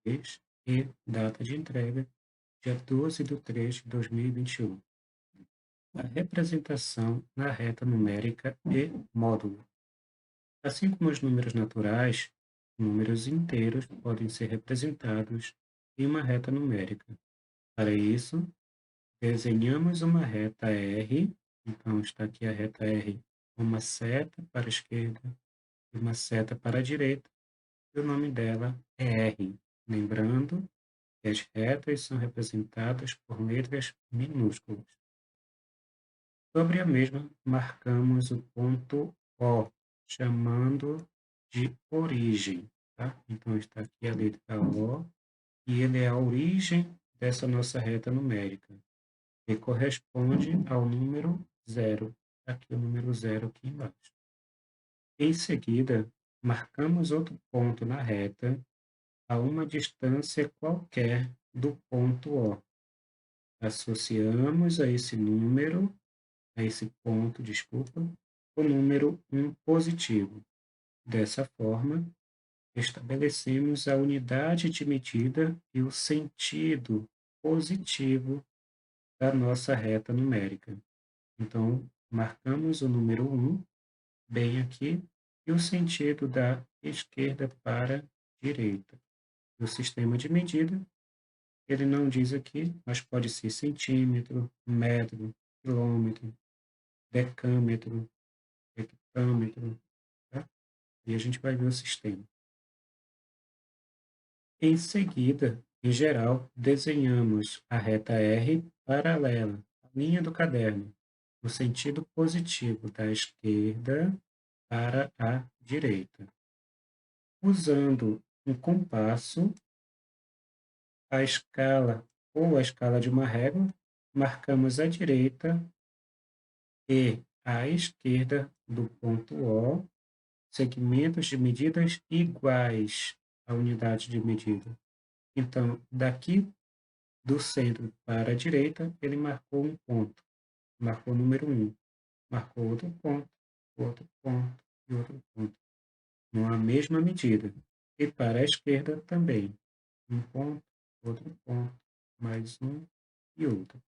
e data de entrega, dia 12/3/2021. A representação na reta numérica e módulo. Assim como os números naturais, números inteiros podem ser representados em uma reta numérica. Para isso, desenhamos uma reta R, então está aqui a reta R, uma seta para a esquerda e uma seta para a direita, e o nome dela é R. Lembrando que as retas são representadas por letras minúsculas. Sobre a mesma, marcamos o ponto O, chamando de origem, tá? Então está aqui a letra O, e ele é a origem dessa nossa reta numérica, que corresponde ao número zero. Aqui o número zero aqui embaixo. Em seguida, marcamos outro ponto na reta a uma distância qualquer do ponto O. Associamos a esse ponto, desculpa, o número 1 positivo. Dessa forma, estabelecemos a unidade de medida e o sentido positivo da nossa reta numérica. Então, marcamos o número 1 bem aqui e o sentido da esquerda para a direita. O sistema de medida, ele não diz aqui, mas pode ser centímetro, metro, quilômetro, decâmetro, hectômetro, tá? E a gente vai ver o sistema. Em seguida, em geral, desenhamos a reta R paralela à linha do caderno, no sentido positivo da esquerda para a direita. Usando um compasso, a escala ou a escala de uma régua, marcamos a direita e a esquerda do ponto O, segmentos de medidas iguais à unidade de medida. Então, daqui do centro para a direita, ele marcou um ponto, marcou o número 1, marcou outro ponto e outro ponto, numa mesma medida. E para a esquerda também, um ponto, outro ponto, mais um e outro.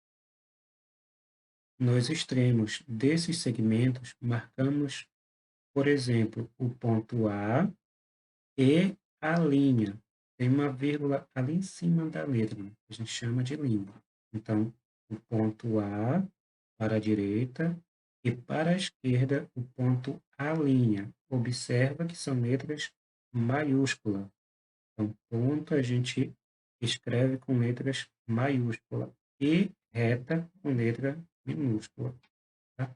Nos extremos desses segmentos, marcamos, por exemplo, o ponto A e a linha. Tem uma vírgula ali em cima da letra, que a gente chama de linha. Então, o ponto A para a direita e para a esquerda o ponto A'. Observa que são letras maiúsculas. Então, ponto a gente escreve com letras maiúsculas e reta com letra minúscula. Tá?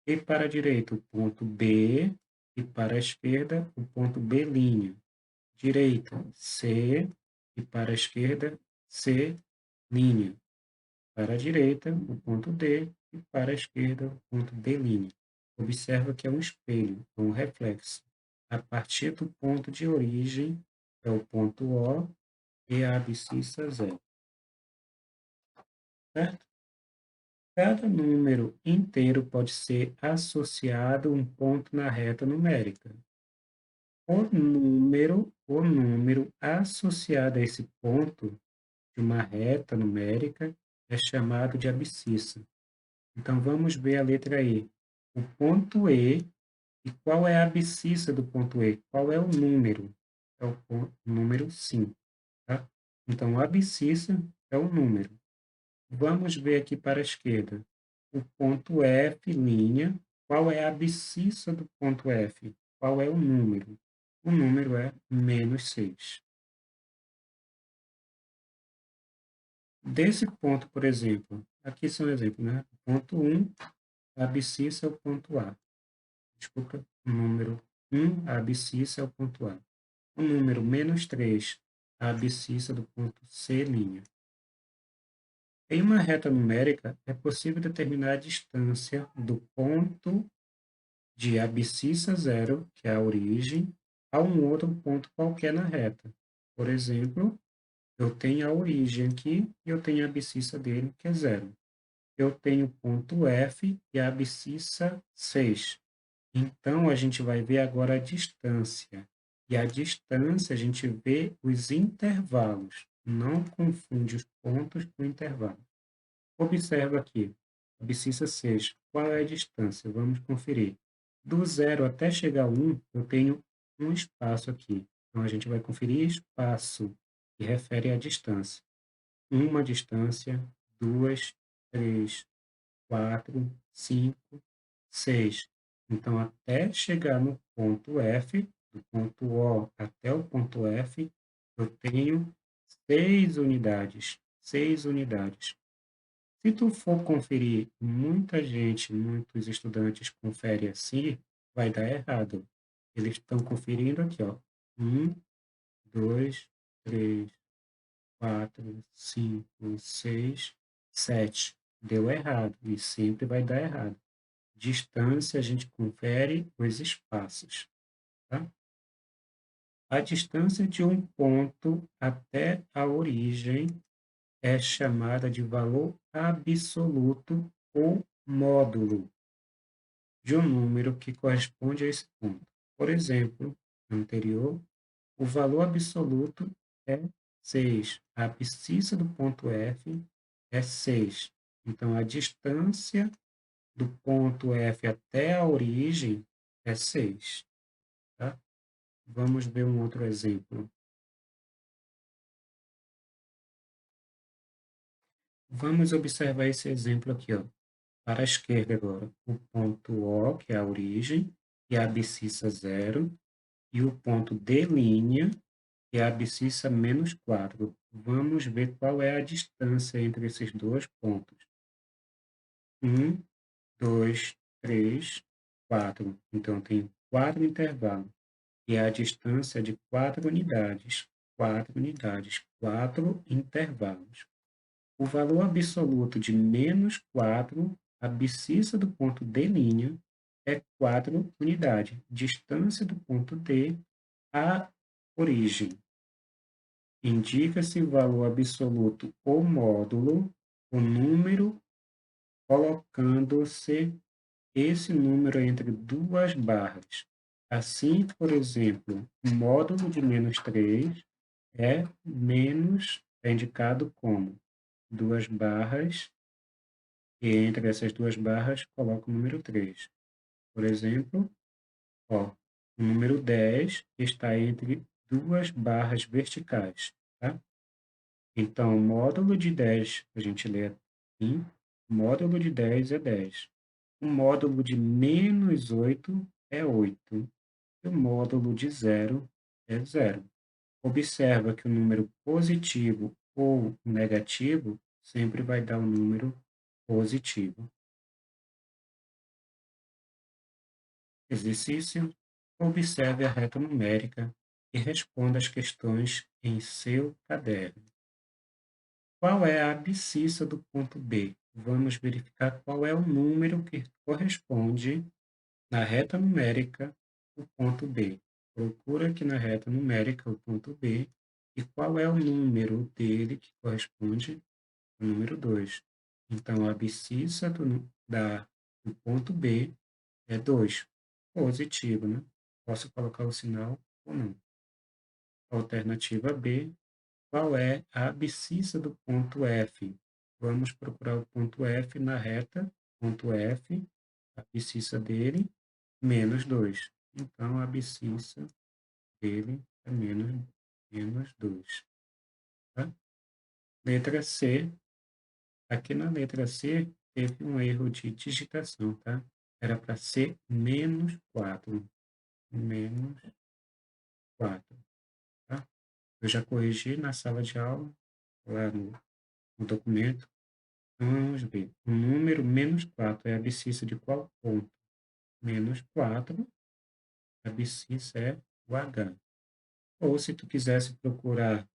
E para a direita o ponto B e para a esquerda o ponto B'. Direita, C e para a esquerda, C'. Para a direita, o ponto D e para a esquerda, o ponto D'. Observa que é um espelho, um reflexo. A partir do ponto de origem, é o ponto O e a abscissa zero. Certo? Cada número inteiro pode ser associado a um ponto na reta numérica. O número associado a esse ponto de uma reta numérica é chamado de abscissa. Então, vamos ver a letra E. O ponto E, e qual é a abscissa do ponto E? Qual é o número? É o número 5, tá? Então, a abscissa é o número. Vamos ver aqui para a esquerda. O ponto F', qual é a abscissa do ponto F? Qual é o número? O número é -6. Desse ponto, por exemplo, aqui são exemplos, né? Ponto 1, a abscissa é o ponto A. Desculpa, o número 1, a abscissa é o ponto A. O número -3, a abscissa do ponto C'. Em uma reta numérica, é possível determinar a distância do ponto de abscissa zero, que é a origem, a um outro ponto qualquer na reta. Por exemplo, eu tenho a origem aqui e eu tenho a abscissa dele, que é zero. Eu tenho o ponto F e a abscissa 6. Então, a gente vai ver agora a distância. E a distância, a gente vê os intervalos, não confunde os pontos com intervalo. Observa aqui, abscissa 6. Qual é a distância? Vamos conferir. Do zero até chegar a 1, eu tenho um espaço aqui. Então, a gente vai conferir espaço, que refere à distância. Uma distância, duas, três, 4, 5, 6. Então, até chegar no ponto F, do ponto O até o ponto F, eu tenho 6 unidades. 6 unidades. Se tu for conferir, muita gente, muitos estudantes conferem assim, vai dar errado. Eles estão conferindo aqui, ó. 1, 2, 3, 4, 5, 6, 7. Deu errado e sempre vai dar errado. Distância, a gente confere os espaços, tá? A distância de um ponto até a origem é chamada de valor absoluto ou módulo de um número que corresponde a esse ponto. Por exemplo, no anterior, o valor absoluto é 6. A abscissa do ponto F é 6. Então, a distância do ponto F até a origem é 6. Tá? Vamos ver um outro exemplo. Vamos observar esse exemplo aqui, ó. Para a esquerda agora, o ponto O, que é a origem, e a abscissa 0, e o ponto D', que é a abscissa menos 4. Vamos ver qual é a distância entre esses dois pontos. 1, 2, 3, 4. Então, tem 4 intervalos. E a distância de 4 unidades. 4 unidades, 4 intervalos. O valor absoluto de menos 4, a abscissa do ponto D', é 4 unidades. Distância do ponto D à origem. Indica-se o valor absoluto ou módulo, o número, colocando-se esse número entre duas barras. Assim, por exemplo, o módulo de menos 3 é indicado como duas barras, e entre essas duas barras coloco o número 3. Por exemplo, ó, o número 10 está entre duas barras verticais, tá? Então, o módulo de 10, a gente lê assim, o módulo de 10 é 10. O módulo de menos 8 é 8. E o módulo de zero é zero. Observa que o número positivo ou negativo sempre vai dar um número positivo. Exercício: observe a reta numérica e responda as questões em seu caderno. Qual é a abscissa do ponto B? Vamos verificar qual é o número que corresponde na reta numérica o ponto B. Procura aqui na reta numérica o ponto B e qual é o número dele que corresponde ao número 2. Então, a abscissa do ponto B é 2. Positivo, né? Posso colocar o sinal ou não. Alternativa B, qual é a abscissa do ponto F? Vamos procurar o ponto F na reta, ponto F, a abscissa dele, menos 2. Então, a abscissa dele é menos 2. Tá? Letra C. Aqui na letra C, teve um erro de digitação, tá? Era para ser menos 4. Menos 4, tá? Eu já corrigi na sala de aula, lá no documento. Então, vamos ver. O número menos 4 é a abscissa de qual ponto? Menos 4, a abscissa é o H. Ou se tu quisesse procurar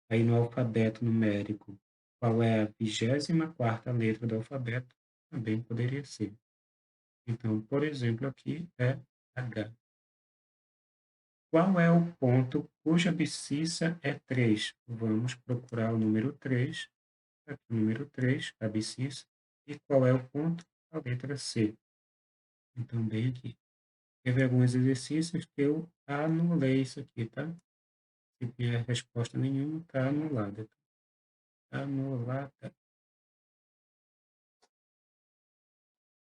aí no alfabeto numérico qual é a 24ª letra do alfabeto, também poderia ser. Então, por exemplo, aqui é H. Qual é o ponto cuja abscissa é 3? Vamos procurar o número 3. Aqui o número 3, a abscissa. E qual é o ponto? A letra C. Então, bem aqui. Teve alguns exercícios que eu anulei isso aqui, tá? Se vier resposta nenhuma, tá anulada. Anulada.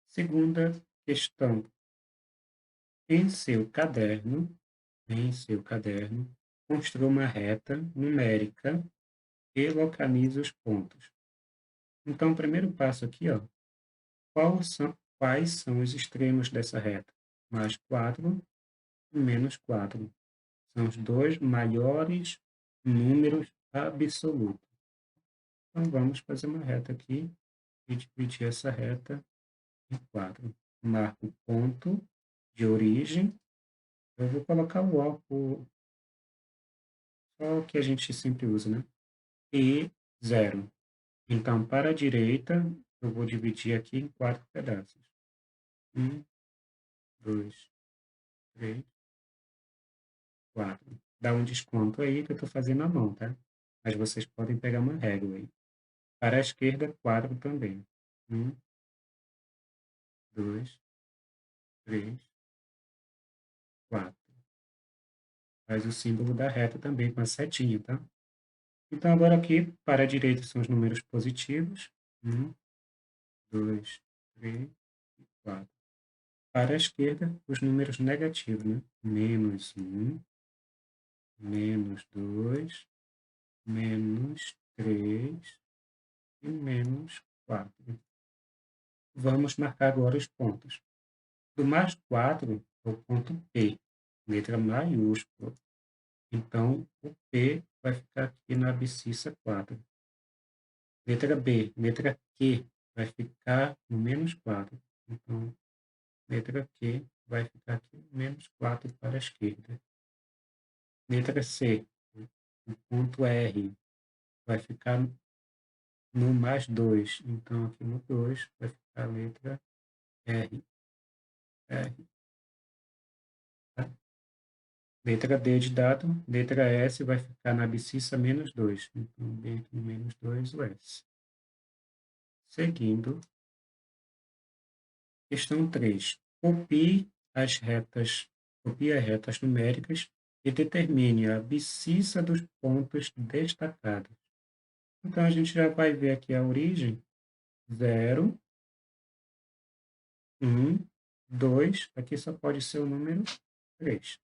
Segunda questão. Em seu caderno, em seu caderno, construa uma reta numérica e localize os pontos. Então, o primeiro passo aqui, ó, quais são os extremos dessa reta? Mais 4 e menos 4. São os dois maiores números absolutos. Então, vamos fazer uma reta aqui e dividir essa reta em 4. Marco o ponto de origem. Eu vou colocar o O, só o que a gente sempre usa, né? E 0. Então, para a direita, eu vou dividir aqui em 4 pedaços. 1, 2, 3, 4. Dá um desconto aí que eu estou fazendo à mão, tá? Mas vocês podem pegar uma régua aí. Para a esquerda, 4 também. 1, 2, 3, 4. Faz o símbolo da reta também com a setinha, tá? Então, agora aqui, para a direita, são os números positivos. 1, 2, 3, 4. Para a esquerda, os números negativos, né? Menos 1, menos 2, menos 3 e menos 4. Vamos marcar agora os pontos. Do mais 4 é o ponto P, letra maiúscula. Então, o P vai ficar aqui na abscissa 4. Letra B, letra Q, vai ficar no menos 4. Então, letra Q vai ficar aqui no menos 4 para a esquerda. Letra C, o ponto R vai ficar no mais 2. Então, aqui no 2 vai ficar a letra R. R, tá? Letra D de dado, letra S vai ficar na abscissa menos 2. Então, bem aqui no menos 2, o S. Seguindo, questão 3. Copie as retas numéricas e determine a abscissa dos pontos destacados. Então, a gente já vai ver aqui a origem, 0, 1, 2, aqui só pode ser o número 3.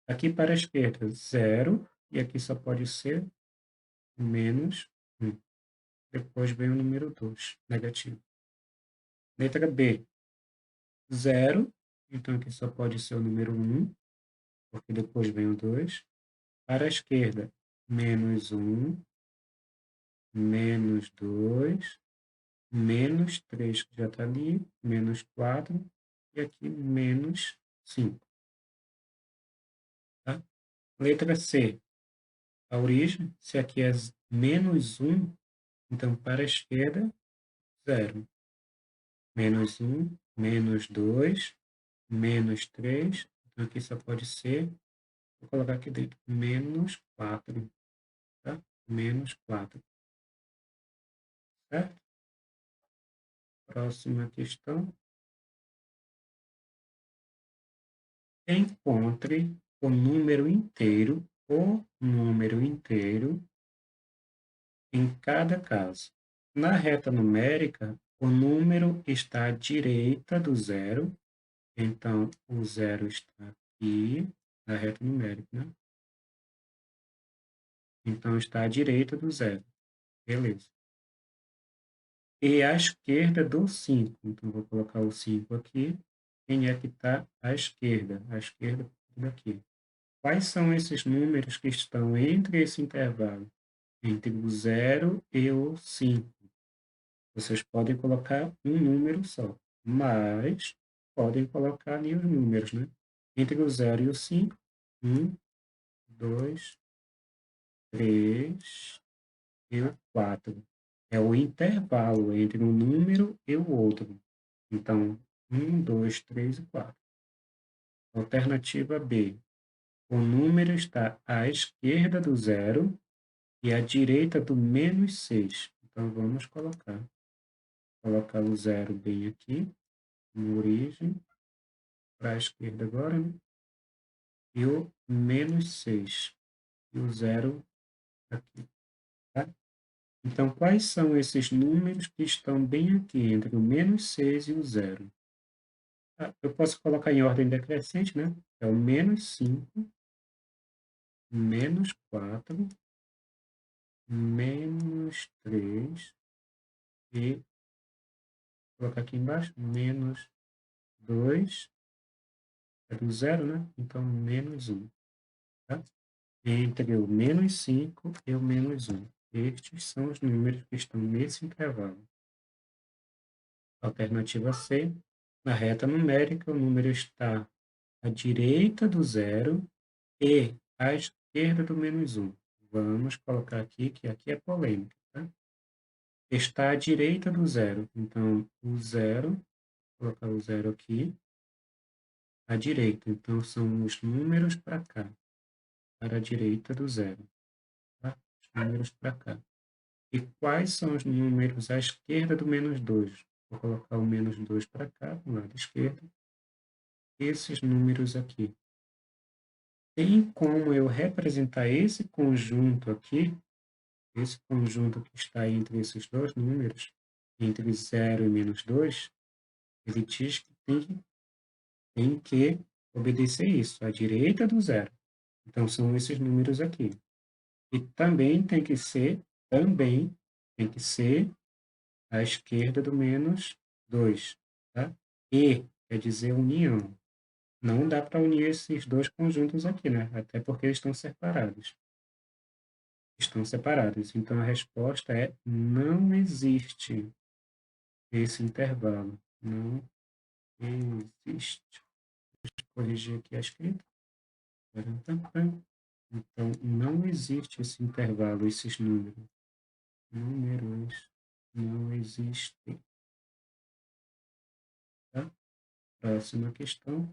Aqui para a esquerda, 0, e aqui só pode ser menos 1. Depois vem o número 2, negativo. Letra B, 0, então aqui só pode ser o número 1, porque depois vem o 2. Para a esquerda, menos 1, menos 2, menos 3, que já está ali, menos 4, e aqui menos 5. Tá? Letra C, a origem, se aqui é menos 1, então para a esquerda, 0. Menos 1, menos 2, menos 3, então aqui só pode ser, vou colocar aqui dentro, menos 4, tá? Menos 4, certo? Próxima questão. Encontre o número inteiro em cada caso. Na reta numérica, o número está à direita do zero, então o zero está aqui na reta numérica, né? Então está à direita do zero, beleza. E à esquerda do 5, então vou colocar o 5 aqui. Quem é que está à esquerda? À esquerda daqui. Quais são esses números que estão entre esse intervalo? Entre o 0 e o 5? Vocês podem colocar um número só, mas podem colocar ali os números, né? Entre o 0 e o 5, 1, 2, 3 e o 4. É o intervalo entre um número e o outro. Então, 1, 2, 3 e 4. Alternativa B. O número está à esquerda do zero e à direita do menos 6. Então, vamos colocar. Colocar o zero bem aqui, na origem. para a esquerda agora, né? E o menos 6. E o zero aqui, tá? Então, quais são esses números que estão bem aqui, entre o menos 6 e o zero? Ah, eu posso colocar em ordem decrescente, né? É o menos 5, menos 4, menos 3 e colocar aqui embaixo, menos 2 é do zero, né? Então, menos 1, tá? Entre o menos 5 e o menos 1. Estes são os números que estão nesse intervalo. Alternativa C, na reta numérica, o número está à direita do zero e à esquerda do menos 1. Vamos colocar aqui, que aqui é polêmica, tá? Está à direita do zero. Então, o zero, vou colocar o zero aqui, à direita. Então, são os números para cá, para a direita do zero, tá? Os números para cá. E quais são os números à esquerda do menos 2? Vou colocar o menos 2 para cá, do lado esquerdo. Esses números aqui. Tem como eu representar esse conjunto aqui, esse conjunto que está entre esses dois números, entre zero e menos 2, ele diz que tem que obedecer isso, à direita do zero. Então, são esses números aqui. E também tem que ser à esquerda do menos 2, tá? E quer dizer união. Não dá para unir esses dois conjuntos aqui, né? Até porque eles estão separados. Estão separados. Então, a resposta é não existe esse intervalo. Não existe. Deixa eu corrigir aqui a escrita. Então, não existe esse intervalo, esses números. Números não existem. Tá? Próxima questão.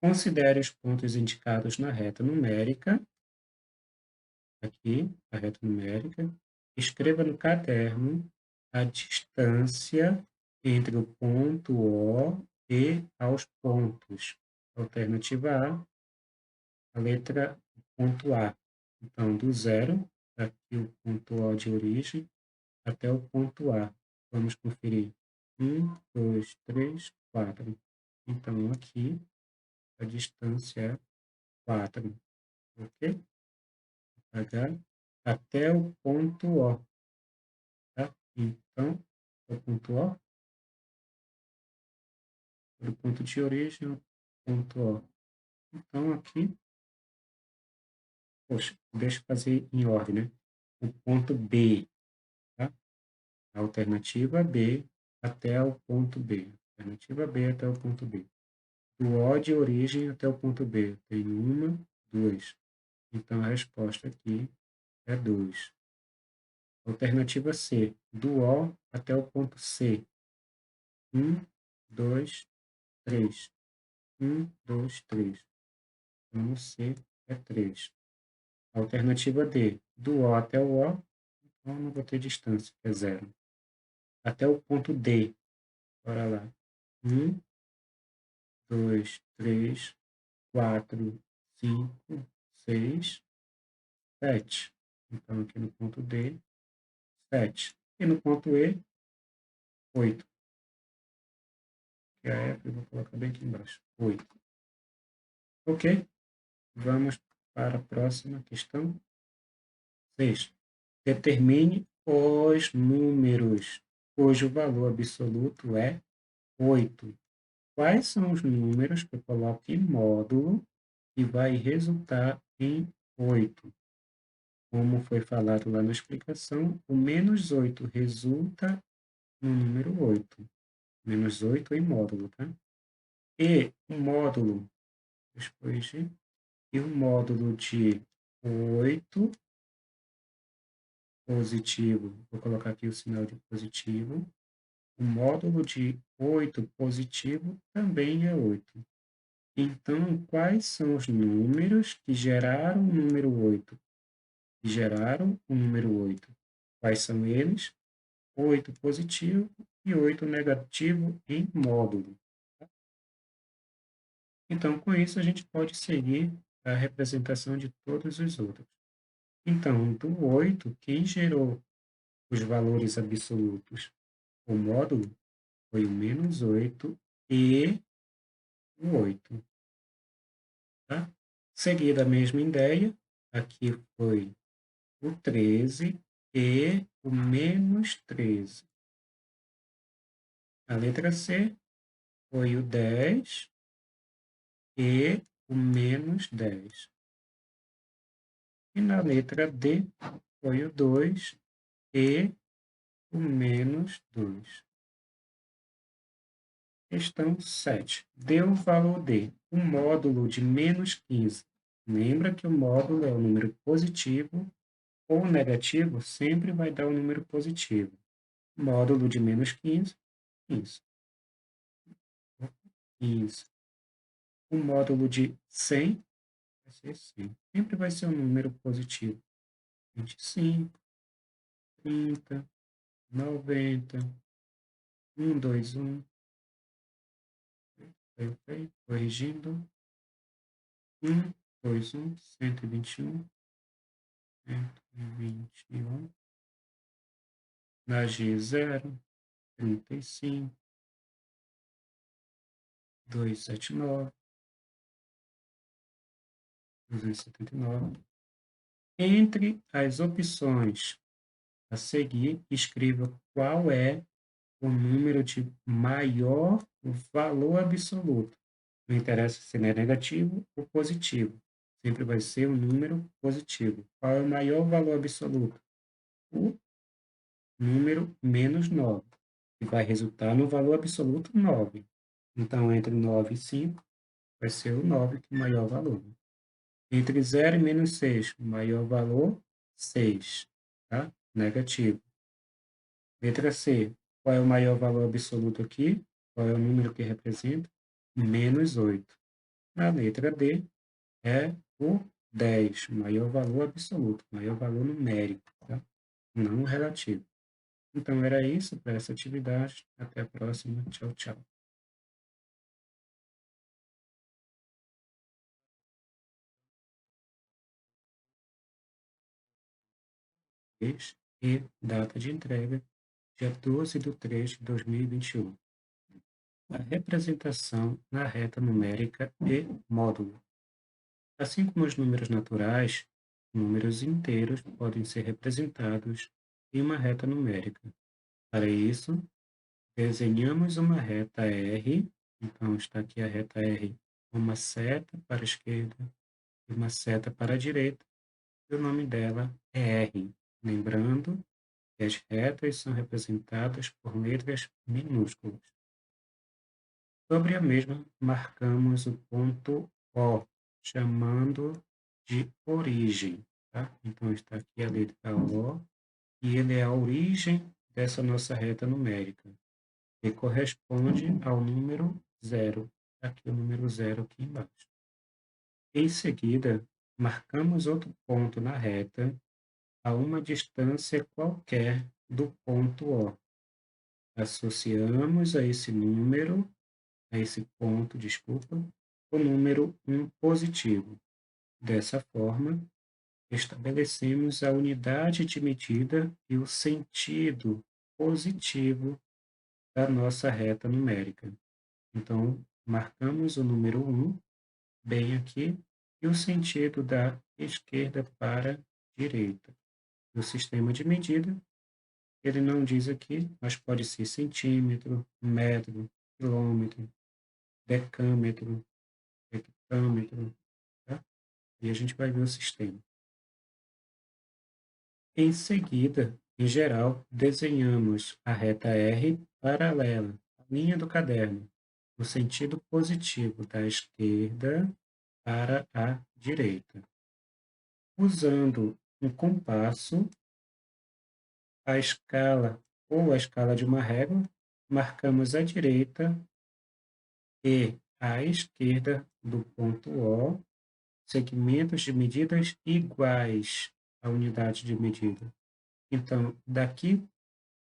Considere os pontos indicados na reta numérica. Aqui, a reta numérica. Escreva no caderno a distância entre o ponto O e aos pontos. Alternativa a letra ponto A. Então, do zero, aqui o ponto O de origem, até o ponto A. Vamos conferir. 1, 2, 3, 4. Então, aqui, a distância é 4. Ok? H até o ponto O. Tá? Então, o ponto O, do ponto de origem ao ponto O. Então, aqui, poxa, deixa eu fazer em ordem, né? O ponto B, tá? A alternativa B até o ponto B. Alternativa B até o ponto B. Do O de origem até o ponto B. Tem uma, duas. Então, a resposta aqui é 2. Alternativa C. Do O até o ponto C. 1, 2, 3. 1, 2, 3. Então, o C é 3. Alternativa D. Do O até o O, então não vou ter distância, que é zero. Até o ponto D. Bora lá. 1, 2, 3, 4, 5, 6, 7. Então, aqui no ponto D, 7. E no ponto E, 8. Que é a F, eu vou colocar bem aqui embaixo. 8. Ok? Vamos para a próxima questão. 6. Determine os números cujo valor absoluto é 8. Quais são os números que eu coloco em módulo e vai resultar em 8? Como foi falado lá na explicação, o menos 8 resulta no número 8. Menos 8 em módulo, tá? E o módulo, deixa eu corrigir, e o módulo de 8 positivo, vou colocar aqui o sinal de positivo. O módulo de 8 positivo também é 8. Então, quais são os números que geraram o número 8? Que geraram o número 8? Quais são eles? 8 positivo e 8 negativo em módulo. Então, com isso, a gente pode seguir a representação de todos os outros. Então, do 8, quem gerou os valores absolutos? O módulo foi o -8 e o 8, tá? Seguida a mesma ideia, aqui foi o 13 e o -13. A letra C foi o 10 e o -10. E na letra D foi o 2 e o -2. Questão 7. Dê o valor de um módulo de -15. Lembra que o módulo é o número positivo ou negativo, sempre vai dar o número positivo. Módulo de -15, 15. 15. O módulo de 100 vai ser 100. Sempre vai ser um número positivo. 25, 30, 90, 121. Corrigindo. 121, 121, 121. Na G 0, 35, 279, 279. Entre as opções a seguir, escreva qual é o número de maior valor absoluto. Não interessa se ele é negativo ou positivo. Sempre vai ser um número positivo. Qual é o maior valor absoluto? O número -9, que vai resultar no valor absoluto 9. Então, entre 9 e 5, vai ser o 9 que é o maior valor. Entre 0 e -6, o maior valor, 6, tá? Negativo. Letra C, qual é o maior valor absoluto aqui? Qual é o número que representa? -8. Na letra D, é o 10, o maior valor absoluto, o maior valor numérico, tá? Não relativo. Então, era isso para essa atividade. Até a próxima. Tchau, tchau. E data de entrega, dia 12/3/2021. A representação na reta numérica e módulo. Assim como os números naturais, números inteiros podem ser representados em uma reta numérica. Para isso, desenhamos uma reta R. Então, está aqui a reta R, uma seta para a esquerda e uma seta para a direita. E o nome dela é R. Lembrando que as retas são representadas por letras minúsculas. Sobre a mesma, marcamos o ponto O, chamando de origem. Tá? Então, está aqui a letra O, e ele é a origem dessa nossa reta numérica, que corresponde ao número 0. Aqui o número 0 aqui embaixo. Em seguida, marcamos outro ponto na reta a uma distância qualquer do ponto O. Associamos a esse ponto, desculpa, o número 1 positivo. Dessa forma, estabelecemos a unidade de medida e o sentido positivo da nossa reta numérica. Então, marcamos o número 1 bem aqui e o sentido da esquerda para a direita. O sistema de medida, ele não diz aqui, mas pode ser centímetro, metro, quilômetro, decâmetro, hectômetro, tá? E a gente vai ver o sistema. Em seguida, em geral, desenhamos a reta R paralela à linha do caderno, no sentido positivo da esquerda para a direita. Usando um compasso, a escala ou a escala de uma régua, marcamos a direita e a esquerda do ponto O, segmentos de medidas iguais à unidade de medida. Então, daqui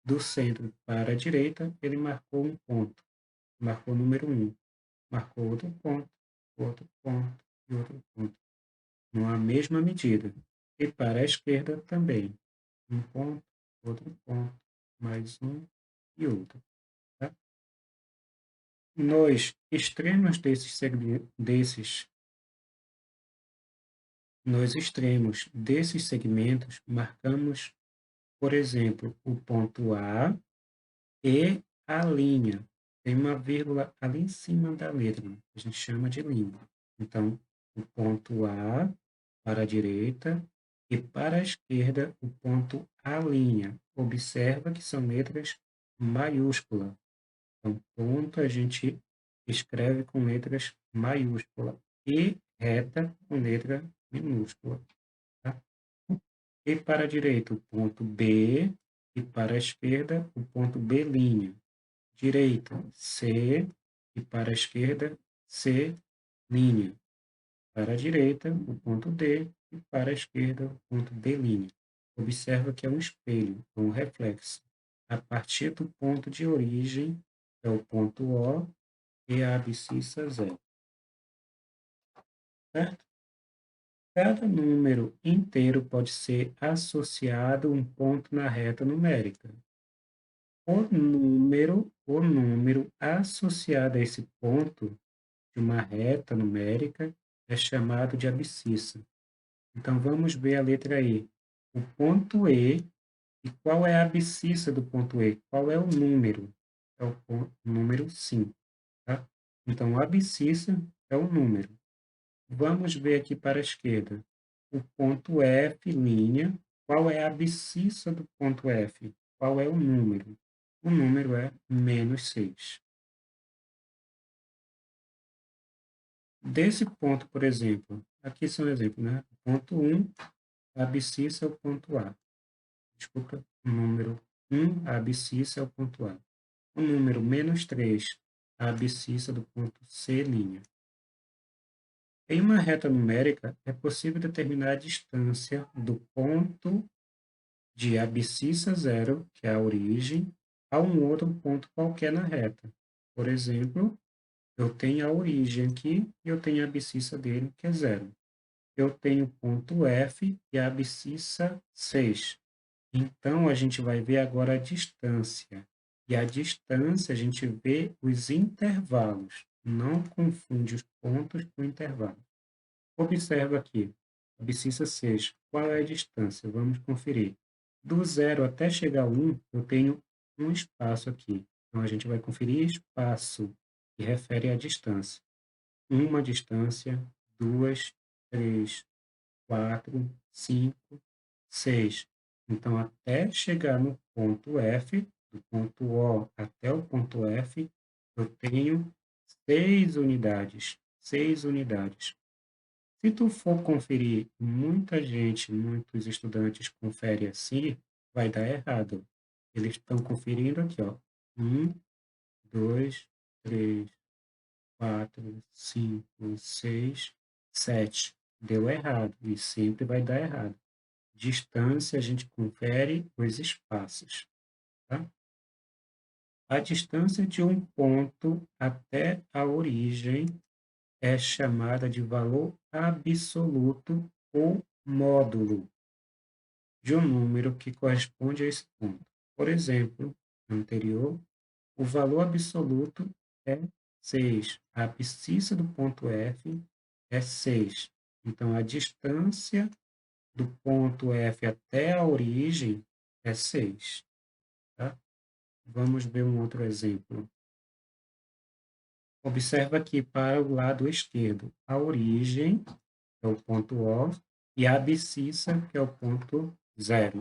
do centro para a direita, ele marcou um ponto, marcou o número 1, marcou outro ponto, outro ponto e outro ponto, numa mesma medida. E para a esquerda também, um ponto, outro ponto, mais um e outro. Tá? Nos extremos nos extremos desses segmentos, marcamos, por exemplo, o ponto A e a linha. Tem uma vírgula ali em cima da letra, que a gente chama de linha. Então, o ponto A para a direita e para a esquerda o ponto A'. Observa que são letras maiúsculas. Então, ponto a gente escreve com letras maiúsculas e reta com letra minúscula. Tá? E para a direita o ponto B e para a esquerda o ponto B'. Direita, C e para a esquerda, C'. Para a direita, o ponto D e para a esquerda, o ponto D'. Observa que é um espelho, um reflexo. A partir do ponto de origem, é o ponto O e a abscissa zero. Certo? Cada número inteiro pode ser associado a um ponto na reta numérica. O número associado a esse ponto de uma reta numérica é chamado de abscissa. Então, vamos ver a letra E. O ponto E, e qual é a abscissa do ponto E? Qual é o número? É o número 5, tá? Então, a abscissa é o número. Vamos ver aqui para a esquerda. O ponto F', qual é a abscissa do ponto F? Qual é o número? O número é -6. Desse ponto, por exemplo, aqui são exemplos, né? Ponto 1, a abscissa é o ponto A. Desculpa, o número 1, a abscissa é o ponto A. O número -3, a abscissa do ponto C'. Em uma reta numérica, é possível determinar a distância do ponto de abscissa zero, que é a origem, a um outro ponto qualquer na reta. Por exemplo, eu tenho a origem aqui e eu tenho a abscissa dele, que é zero. Eu tenho o ponto F e a abscissa 6. Então, a gente vai ver agora a distância. E a distância, a gente vê os intervalos. Não confunde os pontos com intervalos. Observa aqui, abscissa 6. Qual é a distância? Vamos conferir. Do zero até chegar a 1, eu tenho um espaço aqui. Então, a gente vai conferir espaço, que refere à distância. Uma distância, duas, três, 4, 5, 6. Então, até chegar no ponto F, do ponto O até o ponto F, eu tenho 6 unidades. 6 unidades. Se tu for conferir, muita gente, muitos estudantes conferem assim, vai dar errado. Eles estão conferindo aqui, ó. 1, 2, 3, 4, 5, 6, 7. Deu errado e sempre vai dar errado. Distância, a gente confere os espaços. Tá? A distância de um ponto até a origem é chamada de valor absoluto ou módulo de um número que corresponde a esse ponto. Por exemplo, no anterior, o valor absoluto é 6. A abscissa do ponto F é 6. Então, a distância do ponto F até a origem é 6. Tá? Vamos ver um outro exemplo. Observa aqui para o lado esquerdo. A origem, que é o ponto O, e a abscissa, que é o ponto 0.